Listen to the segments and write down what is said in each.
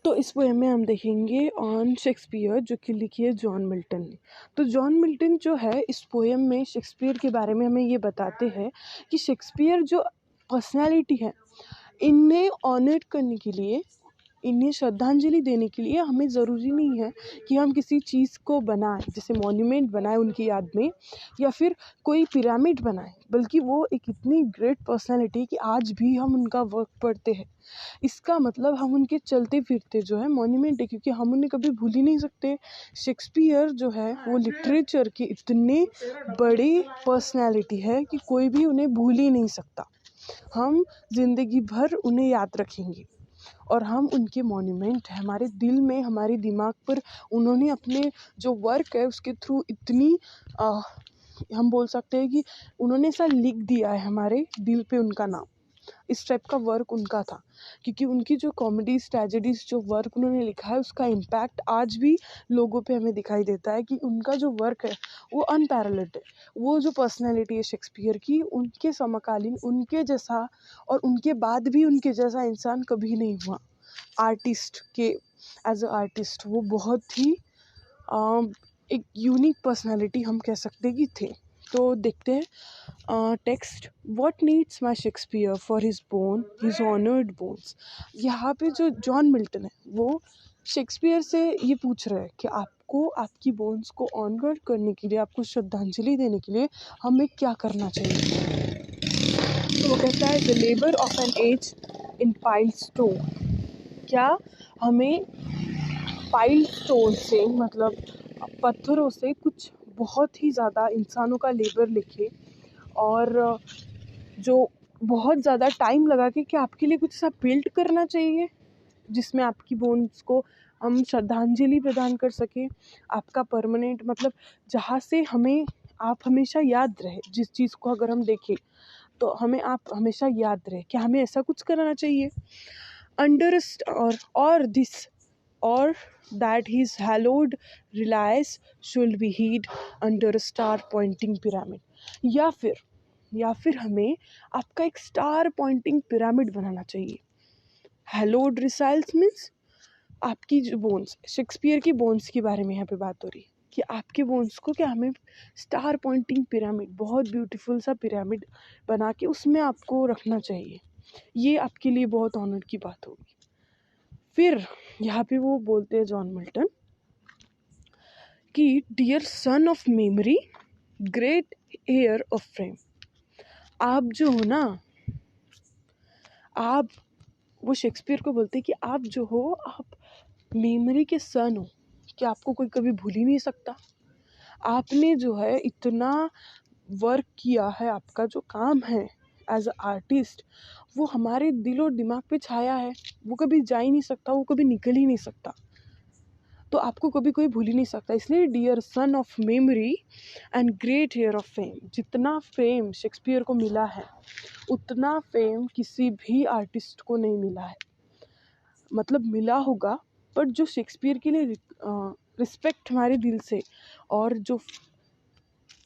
तो इस पोएम में हम देखेंगे ऑन शेक्सपियर, जो कि लिखी है जॉन मिल्टन ने। तो जॉन मिल्टन जो है इस पोएम में शेक्सपियर के बारे में हमें ये बताते हैं कि शेक्सपियर जो पर्सनालिटी है, इन्हें ऑनर करने के लिए, इन्हें श्रद्धांजलि देने के लिए हमें ज़रूरी नहीं है कि हम किसी चीज़ को बनाएं, जैसे मॉन्यूमेंट बनाएं उनकी याद में, या फिर कोई पिरामिड बनाएं, बल्कि वो एक इतनी ग्रेट पर्सनालिटी कि आज भी हम उनका वर्क पढ़ते हैं। इसका मतलब हम उनके चलते फिरते जो है मॉन्यूमेंट है, क्योंकि हम उन्हें कभी भूल ही नहीं सकते। शेक्सपियर जो है वो लिटरेचर के इतने बड़े पर्सनालिटी है कि कोई भी उन्हें भूल ही नहीं सकता। हम ज़िंदगी भर उन्हें याद रखेंगे और हम उनके मॉन्यूमेंट है हमारे दिल में, हमारे दिमाग पर। उन्होंने अपने जो वर्क है उसके थ्रू इतनी हम बोल सकते हैं कि उन्होंने ऐसा लिख दिया है हमारे दिल पे उनका नाम। इस टाइप का वर्क उनका था, क्योंकि उनकी जो कॉमेडीज ट्रेजेडीज जो वर्क उन्होंने लिखा है उसका इम्पैक्ट आज भी लोगों पे हमें दिखाई देता है कि उनका जो वर्क है वो अनपैरेलल्ड है। वो जो पर्सनैलिटी है शेक्सपियर की, उनके समकालीन, उनके जैसा और उनके बाद भी उनके जैसा इंसान कभी नहीं हुआ। आर्टिस्ट के एज अ आर्टिस्ट वो बहुत ही एक यूनिक पर्सनालिटी हम कह सकते कि थे। तो देखते हैं text. What needs my Shakespeare for his bone his honoured bones. यहाँ पे जो जॉन मिल्टन है वो शेक्सपियर से ये पूछ रहे हैं कि आपको आपकी बोन्स को ऑनर करने के लिए, आपको श्रद्धांजलि देने के लिए हमें क्या करना चाहिए। तो वो कहता है the labour of an age in piled stone. क्या हमें पाइल्ड स्टोन से, मतलब पत्थरों से, कुछ बहुत ही ज़्यादा इंसानों का लेबर लिखे और जो बहुत ज़्यादा टाइम लगा के क्या आपके लिए कुछ ऐसा बिल्ड करना चाहिए जिसमें आपकी बोन्स को हम श्रद्धांजलि प्रदान कर सकें। आपका परमानेंट, मतलब जहाँ से हमें आप हमेशा याद रहे, जिस चीज़ को अगर हम देखें तो हमें आप हमेशा याद रहे, क्या हमें ऐसा कुछ करना चाहिए। अंडर और दिस और that his hallowed reliance should be hid under a star pointing pyramid। या फिर हमें आपका एक स्टार पॉइंटिंग पिरामिड बनाना चाहिए। हैलोड रिसाइल्स मीन्स आपकी जो बोन्स, शेक्सपियर की बोन्स के बारे में यहाँ पे बात हो रही है कि आपके बोन्स को क्या हमें स्टार पॉइंटिंग पिरामिड, बहुत ब्यूटीफुल सा पिरामिड बना के उसमें आपको रखना चाहिए। ये आपके लिए बहुत ऑनर की बात होगी। फिर यहाँ पे वो बोलते हैं जॉन मिल्टन कि dear son of memory, great heir of fame. आप जो हो ना, आप, वो शेक्सपियर को बोलते हैं कि आप जो हो, आप मेमोरी के सन हो, कि आपको कोई कभी भूल ही नहीं सकता। आपने जो है इतना वर्क किया है, आपका जो काम है एज अ आर्टिस्ट वो हमारे दिल और दिमाग पे छाया है, वो कभी जा ही नहीं सकता, वो कभी निकल ही नहीं सकता। तो आपको कभी कोई भूल ही नहीं सकता। इसलिए dear son of memory and great heir of fame. जितना फेम शेक्सपियर को मिला है उतना फेम किसी भी आर्टिस्ट को नहीं मिला है। मतलब मिला होगा, पर जो शेक्सपियर के लिए रिस्पेक्ट हमारे दिल से और जो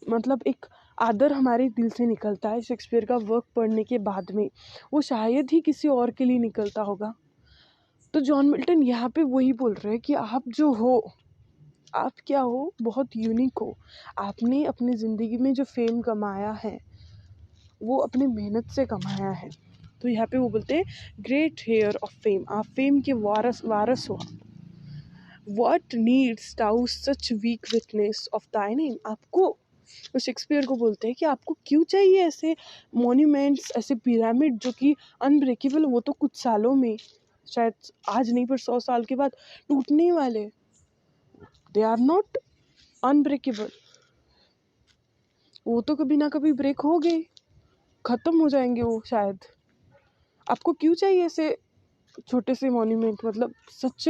मतलब एक आदर हमारे दिल से निकलता है शेक्सपियर का वर्क पढ़ने के बाद में, वो शायद ही किसी और के लिए निकलता होगा। तो जॉन मिल्टन यहाँ पे वही बोल रहे हैं कि आप जो हो, आप क्या हो, बहुत यूनिक हो। आपने अपनी ज़िंदगी में जो फेम कमाया है वो अपनी मेहनत से कमाया है। तो यहाँ पे वो बोलते हैं ग्रेट हेयर ऑफ फेम, आप फेम के वारस हो। What needs thou such weak witness of thy name. आपको, वो शेक्सपियर को बोलते हैं कि आपको क्यों चाहिए ऐसे मॉन्यूमेंट्स, ऐसे पिरामिड जो कि अनब्रेकेबल, वो तो कुछ सालों में, शायद आज नहीं पर 100 साल के बाद टूटने वाले। दे आर नॉट अनब्रेकेबल, वो तो कभी ना कभी ब्रेक हो गए, ख़त्म हो जाएंगे वो शायद। आपको क्यों चाहिए ऐसे छोटे से मॉन्यूमेंट, मतलब such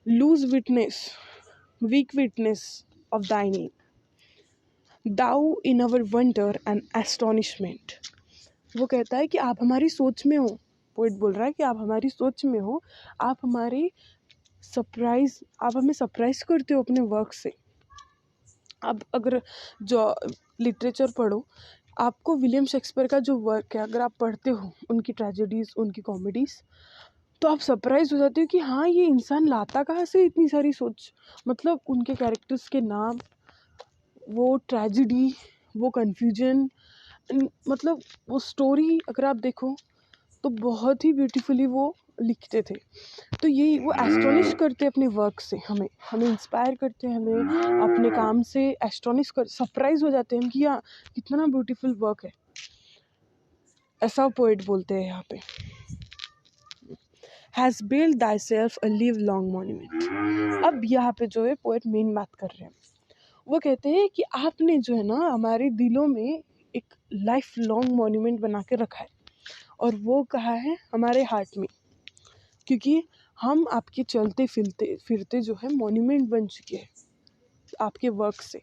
loose witness, weak witness of thy name, thou in our wonder and astonishment. वो कहता है कि आप हमारी सोच में हो, पोइट बोल रहा है कि आप हमारी सोच में हो, आप हमारी सरप्राइज, आप हमें सरप्राइज करते हो अपने वर्क से। आप अगर जो लिटरेचर पढ़ो, आपको विलियम शेक्सपियर का जो वर्क है अगर आप पढ़ते हो, उनकी ट्रेजेडीज़, उनकी कॉमेडीज़, तो आप सरप्राइज हो जाते हो कि हाँ, ये इंसान लाता कहाँ से इतनी सारी सोच। मतलब उनके कैरेक्टर्स के नाम, वो ट्रेजिडी, वो कन्फ्यूजन, मतलब वो स्टोरी अगर आप देखो तो बहुत ही ब्यूटीफुली वो लिखते थे। तो यही वो एस्टोनिश करते अपने वर्क से, हमें हमें इंस्पायर करते हैं, हमें अपने काम से एस्टोनिश कर सरप्राइज हो जाते हैं हम कि यार कितना ब्यूटीफुल वर्क है। ऐसा पोएट बोलते हैं यहाँ पे, has build thy self a live long monument. अब यहाँ पे जो है पोएट मेन बात कर रहे हैं, वो कहते हैं कि आपने जो है ना हमारे दिलों में एक लाइफ लॉन्ग मॉन्यूमेंट बना के रखा है, और वो कहाँ है, हमारे हार्ट में। क्योंकि हम आपके चलते फिरते जो है मॉन्यूमेंट बन चुके हैं आपके वर्क से।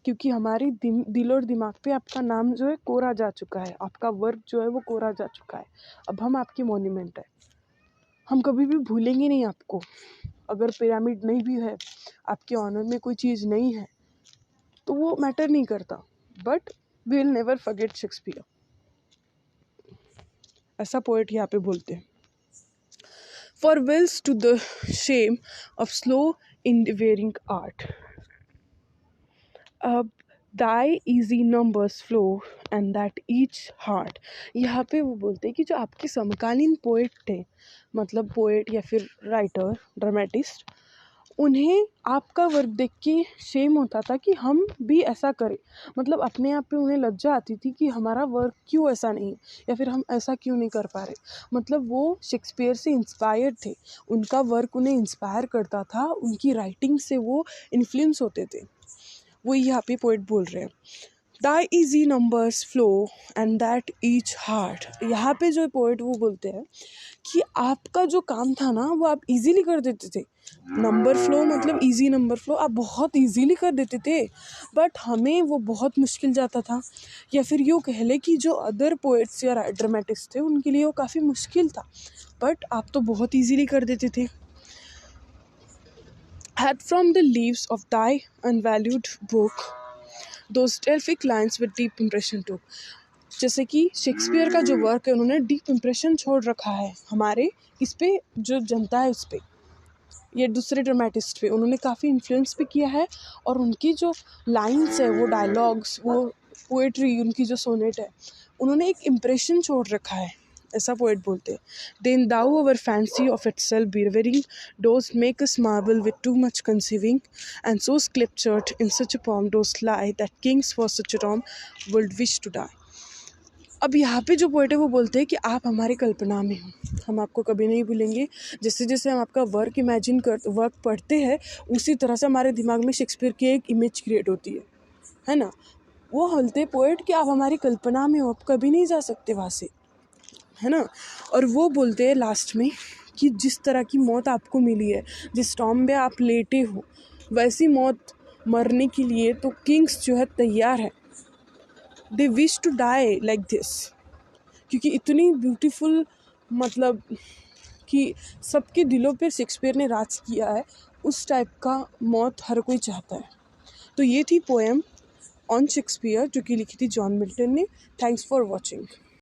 क्योंकि हमारी दिल और दिमाग पे आपका नाम जो है कोरा जा चुका है, आपका वर्क जो है वो कोरा जा चुका है। अब हम आपके मॉन्यूमेंट है, हम कभी भी भूलेंगे नहीं आपको। अगर पिरामिड नहीं भी है, आपके ऑनर में कोई चीज़ नहीं है, तो वो मैटर नहीं करता, but we will never forget Shakespeare. ऐसा पोएट यहाँ पे बोलते हैं। For whilst to the shame of slow endeavouring art, अब thy easy numbers flow and that each heart. यहाँ पे वो बोलते हैं कि जो आपके समकालीन पोएट थे, मतलब पोएट या फिर राइटर, ड्रामेटिस्ट, उन्हें आपका वर्क देख के शेम होता था कि हम भी ऐसा करें। मतलब अपने आप पे उन्हें लज्जा आती थी कि हमारा वर्क क्यों ऐसा नहीं, या फिर हम ऐसा क्यों नहीं कर पा रहे। मतलब वो शेक्सपियर से इंस्पायर्ड थे, उनका वर्क उन्हें इंस्पायर करता था, उनकी राइटिंग से वो इन्फ्लुएंस होते थे। वो यहाँ पे पोइट बोल रहे हैं, the easy numbers flow and that each heart. यहाँ पे जो पोइट वो बोलते हैं कि आपका जो काम था ना वो आप इजीली कर देते थे। नंबर फ्लो मतलब इजी नंबर फ्लो आप बहुत इजीली कर देते थे, बट हमें वो बहुत मुश्किल जाता था। या फिर यूँ कह ले कि जो अदर पोइट्स या ड्रामेटिस्ट थे उनके लिए वो काफ़ी मुश्किल था, बट आप तो बहुत इजीली कर देते थे। Had from the leaves of thy unvalued book those delphic lines with deep impression took। जैसे कि शेक्सपियर का जो वर्क है उन्होंने डीप इम्प्रेशन छोड़ रखा है हमारे इस पे, जो जनता है उस पे, ये दूसरे ड्रामेटिस्ट पे उन्होंने काफ़ी इन्फ्लुएंस भी किया है। और उनकी जो लाइन्स है, वो डायलॉग्स, वो पोएट्री, उनकी जो सोनेट है, उन्होंने एक इम्प्रेशन छोड़ रखा है। ऐसा पोएट बोलते हैं, then thou our fancy of itself bereaving dost make us marble with too much conceiving and so sepulchred in such a pomp dost lie that kings for such a tomb would wish to die. अब यहाँ पे जो poet है वो बोलते हैं कि आप हमारी कल्पना में हो, हम आपको कभी नहीं भूलेंगे। जैसे जैसे हम आपका वर्क वर्क पढ़ते हैं, उसी तरह से हमारे दिमाग में शेक्सपियर की एक इमेज क्रिएट होती है ना। वो बोलते पोएट कि आप हमारी कल्पना में हो, आप कभी नहीं जा सकते वहाँ से, है ना। और वो बोलते हैं लास्ट में कि जिस तरह की मौत आपको मिली है, जिस टॉम में आप लेटे हो, वैसी मौत मरने के लिए तो किंग्स जो है तैयार है। They wish to die like this, क्योंकि इतनी ब्यूटीफुल, मतलब कि सबके दिलों पे शेक्सपियर ने राज किया है, उस टाइप का मौत हर कोई चाहता है। तो ये थी पोएम ऑन शेक्सपियर जो कि लिखी थी जॉन मिल्टन ने। Thanks for watching.